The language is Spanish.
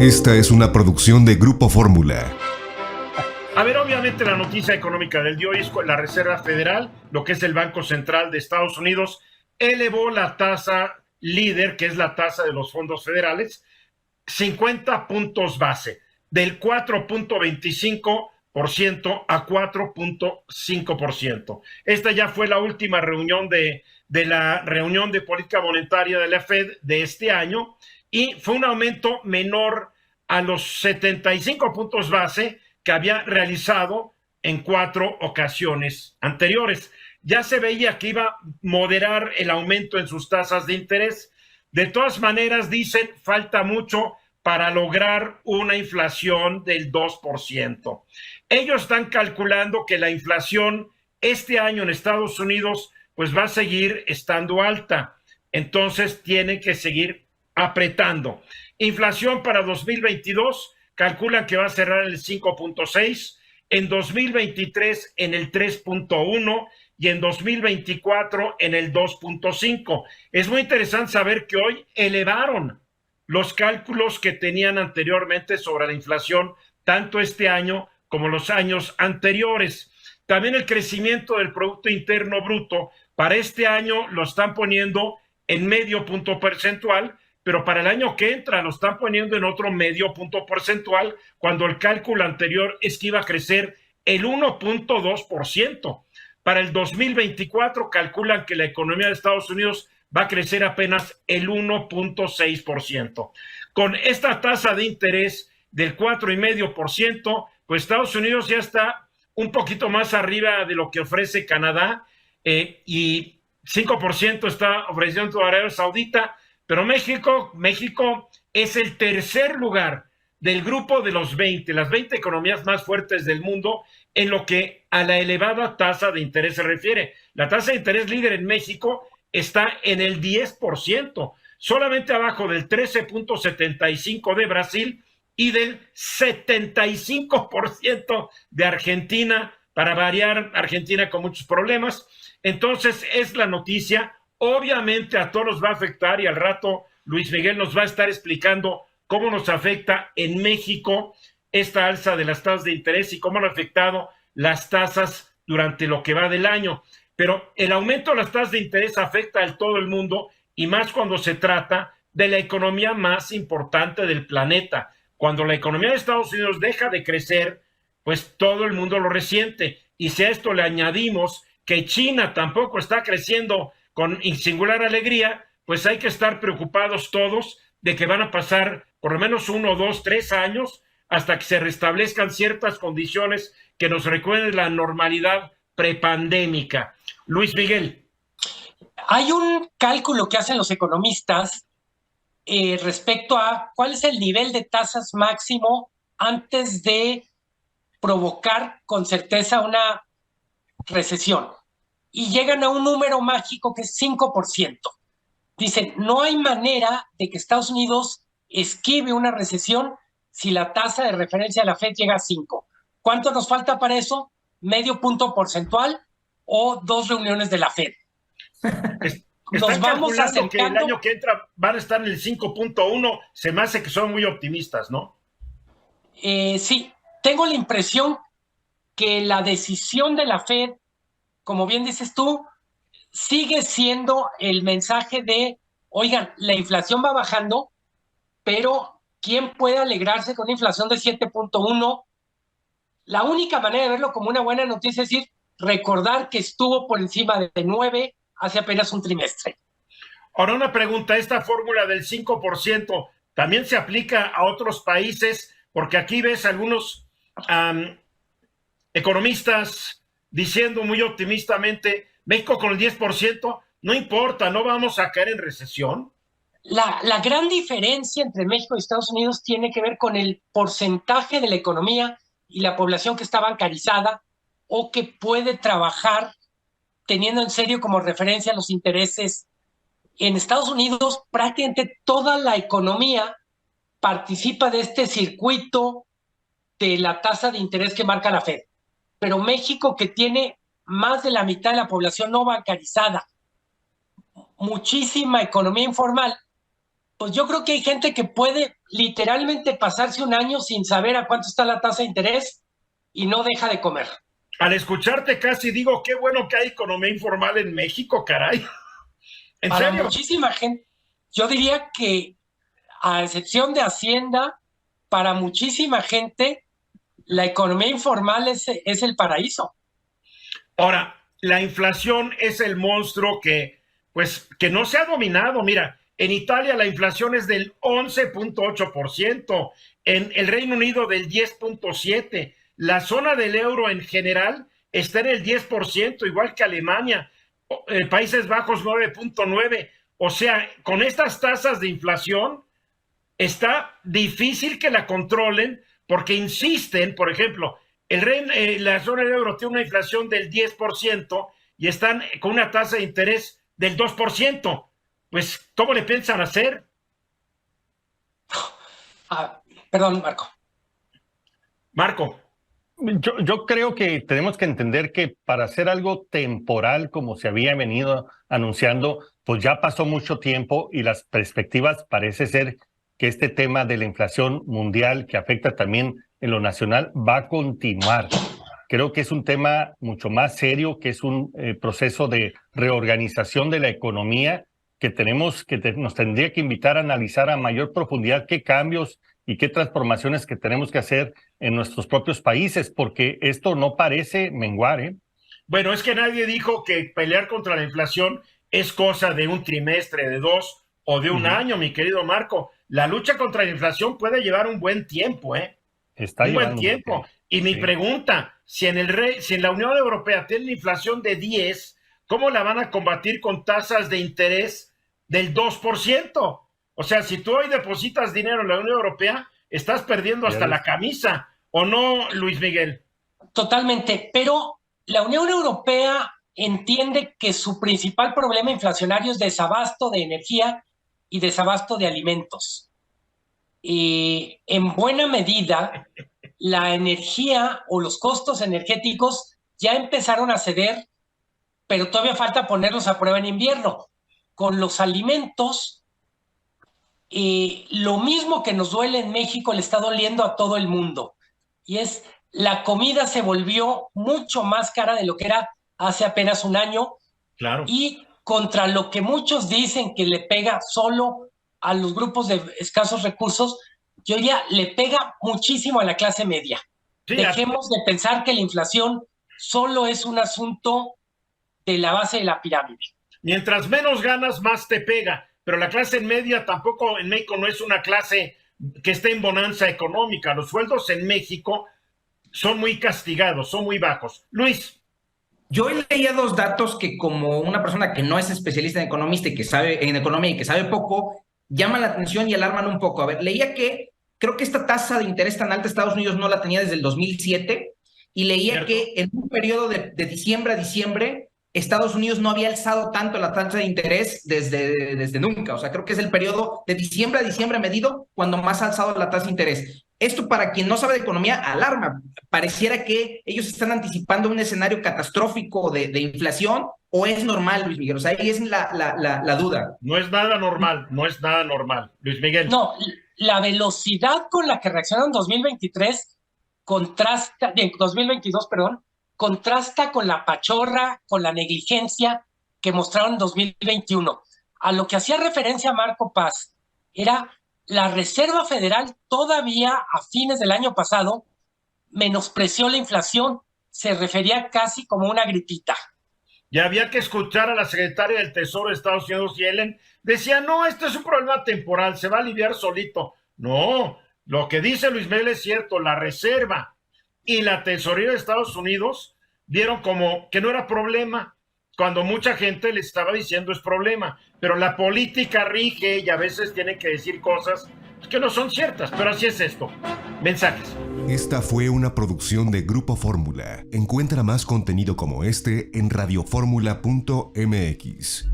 Esta es una producción de Grupo Fórmula. A ver, obviamente la noticia económica del día hoy es la Reserva Federal, lo que es el Banco Central de Estados Unidos, elevó la tasa líder, que es la tasa de los fondos federales, 50 puntos base, del 4.25% a 4.5%. Esta ya fue la última reunión de la reunión de política monetaria de la Fed de este año y fue un aumento menor a los 75 puntos base que había realizado en 4 ocasiones anteriores. Ya se veía que iba a moderar el aumento en sus tasas de interés. De todas maneras, dicen, falta mucho para lograr una inflación del 2%. Ellos están calculando que la inflación este año en Estados Unidos pues va a seguir estando alta. Entonces tiene que seguir apretando. Inflación para 2022 calculan que va a cerrar el 5.6, en 2023 en el 3.1 y en 2024 en el 2.5. Es muy interesante saber que hoy elevaron los cálculos que tenían anteriormente sobre la inflación, tanto este año como los años anteriores. También el crecimiento del Producto Interno Bruto para este año lo están poniendo en medio punto porcentual, pero para el año que entra lo están poniendo en otro medio punto porcentual, cuando el cálculo anterior es que iba a crecer el 1.2%. Para el 2024 calculan que la economía de Estados Unidos va a crecer apenas el 1.6%. Con esta tasa de interés del 4.5%, pues Estados Unidos ya está un poquito más arriba de lo que ofrece Canadá y 5% está ofreciendo Arabia Saudita, pero México es el tercer lugar del grupo de los 20, las 20 economías más fuertes del mundo en lo que a la elevada tasa de interés se refiere. La tasa de interés líder en México está en el 10%, solamente abajo del 13.75% de Brasil y del 75% de Argentina, para variar, Argentina con muchos problemas. Entonces es la noticia, obviamente a todos nos va a afectar y al rato Luis Miguel nos va a estar explicando cómo nos afecta en México esta alza de las tasas de interés y cómo han afectado las tasas durante lo que va del año. Pero el aumento de las tasas de interés afecta a todo el mundo y más cuando se trata de la economía más importante del planeta. Cuando la economía de Estados Unidos deja de crecer, pues todo el mundo lo resiente. Y si a esto le añadimos que China tampoco está creciendo con singular alegría, pues hay que estar preocupados todos de que van a pasar por lo menos 1, 2, 3 años hasta que se restablezcan ciertas condiciones que nos recuerden la normalidad prepandémica. Luis Miguel. Hay un cálculo que hacen los economistas respecto a cuál es el nivel de tasas máximo antes de provocar con certeza una recesión. Y llegan a un número mágico que es 5%. Dicen, no hay manera de que Estados Unidos esquive una recesión si la tasa de referencia de la Fed llega a 5. ¿Cuánto nos falta para eso? Medio punto porcentual o 2 reuniones de la Fed. Nos vamos acercando que el año que entra van a estar en el 5.1. Se me hace que son muy optimistas, ¿no? Sí, tengo la impresión que la decisión de la Fed, como bien dices tú, sigue siendo el mensaje de, oigan, la inflación va bajando, pero ¿quién puede alegrarse con una inflación de 7.1? La única manera de verlo como una buena noticia es decir, recordar que estuvo por encima de 9 hace apenas un trimestre. Ahora una pregunta, ¿esta fórmula del 5% también se aplica a otros países? Porque aquí ves algunos economistas diciendo muy optimistamente, México con el 10%, no importa, no vamos a caer en recesión. La gran diferencia entre México y Estados Unidos tiene que ver con el porcentaje de la economía y la población que está bancarizada o que puede trabajar teniendo en serio como referencia los intereses. En Estados Unidos prácticamente toda la economía participa de este circuito de la tasa de interés que marca la Fed. Pero México, que tiene más de la mitad de la población no bancarizada, muchísima economía informal, pues yo creo que hay gente que puede literalmente pasarse un año sin saber a cuánto está la tasa de interés y no deja de comer. Al escucharte casi digo, qué bueno que hay economía informal en México, caray. ¿En Para serio? muchísima gente, yo diría que a excepción de Hacienda, para muchísima gente, la economía informal es el paraíso. Ahora, la inflación es el monstruo que no se ha dominado. Mira, en Italia la inflación es del 11.8%, en el Reino Unido del 10.7%, la zona del euro en general está en el 10%, igual que Alemania, Países Bajos 9.9%. O sea, con estas tasas de inflación está difícil que la controlen porque insisten, por ejemplo, la zona del euro tiene una inflación del 10% y están con una tasa de interés del 2%. Pues, ¿cómo le piensan hacer? Perdón, Marco. Marco. Yo creo que tenemos que entender que para hacer algo temporal, como se había venido anunciando, pues ya pasó mucho tiempo y las perspectivas parece ser que este tema de la inflación mundial, que afecta también en lo nacional, va a continuar. Creo que es un tema mucho más serio, que es un proceso de reorganización de la economía que nos tendría que invitar a analizar a mayor profundidad qué cambios y qué transformaciones que tenemos que hacer en nuestros propios países, porque esto no parece menguar, ¿eh? Bueno, es que nadie dijo que pelear contra la inflación es cosa de un trimestre, de 2 o de un año, mi querido Marco. La lucha contra la inflación puede llevar un buen tiempo, ¿eh? Un buen tiempo. Y mi pregunta, si en la Unión Europea tienen inflación de 10, ¿cómo la van a combatir con tasas de interés del 2%? O sea, si tú hoy depositas dinero en la Unión Europea, estás perdiendo hasta la camisa, ¿o no, Luis Miguel? Totalmente, pero la Unión Europea entiende que su principal problema inflacionario es desabasto de energía y desabasto de alimentos. Y en buena medida, la energía o los costos energéticos ya empezaron a ceder, pero todavía falta ponerlos a prueba en invierno. Con los alimentos, lo mismo que nos duele en México le está doliendo a todo el mundo. Y es, la comida se volvió mucho más cara de lo que era hace apenas un año. Claro. Y contra lo que muchos dicen que le pega solo a los grupos de escasos recursos, yo ya le pega muchísimo a la clase media. Sí, dejemos de pensar que la inflación solo es un asunto de la base de la pirámide. Mientras menos ganas, más te pega. Pero la clase media tampoco en México no es una clase que esté en bonanza económica. Los sueldos en México son muy castigados, son muy bajos. Luis. Yo leía dos datos que, como una persona que no es especialista en economista y que sabe en economía y que sabe poco, llaman la atención y alarman un poco. A ver, leía que creo que esta tasa de interés tan alta Estados Unidos no la tenía desde el 2007 y leía ¿cierto? Que en un periodo de diciembre a diciembre Estados Unidos no había alzado tanto la tasa de interés desde nunca. O sea, creo que es el periodo de diciembre a diciembre medido cuando más ha alzado la tasa de interés. Esto, para quien no sabe de economía, alarma. Pareciera que ellos están anticipando un escenario catastrófico de inflación, ¿o es normal, Luis Miguel? O sea, ahí es la duda. No es nada normal, no es nada normal, Luis Miguel. No, la velocidad con la que reaccionaron en 2023 contrasta, en 2022, perdón, contrasta con la pachorra, con la negligencia que mostraron en 2021. A lo que hacía referencia Marco Paz era la Reserva Federal todavía a fines del año pasado menospreció la inflación, se refería casi como una gripita. Y había que escuchar a la secretaria del Tesoro de Estados Unidos, Yellen, decía, no, este es un problema temporal, se va a aliviar solito. No, lo que dice Luis Miguel es cierto, la Reserva y la Tesorería de Estados Unidos vieron como que no era problema, cuando mucha gente les estaba diciendo es problema, pero la política rige y a veces tienen que decir cosas que no son ciertas, pero así es esto. Mensajes. Esta fue una producción de Grupo Fórmula. Encuentra más contenido como este en radioformula.mx.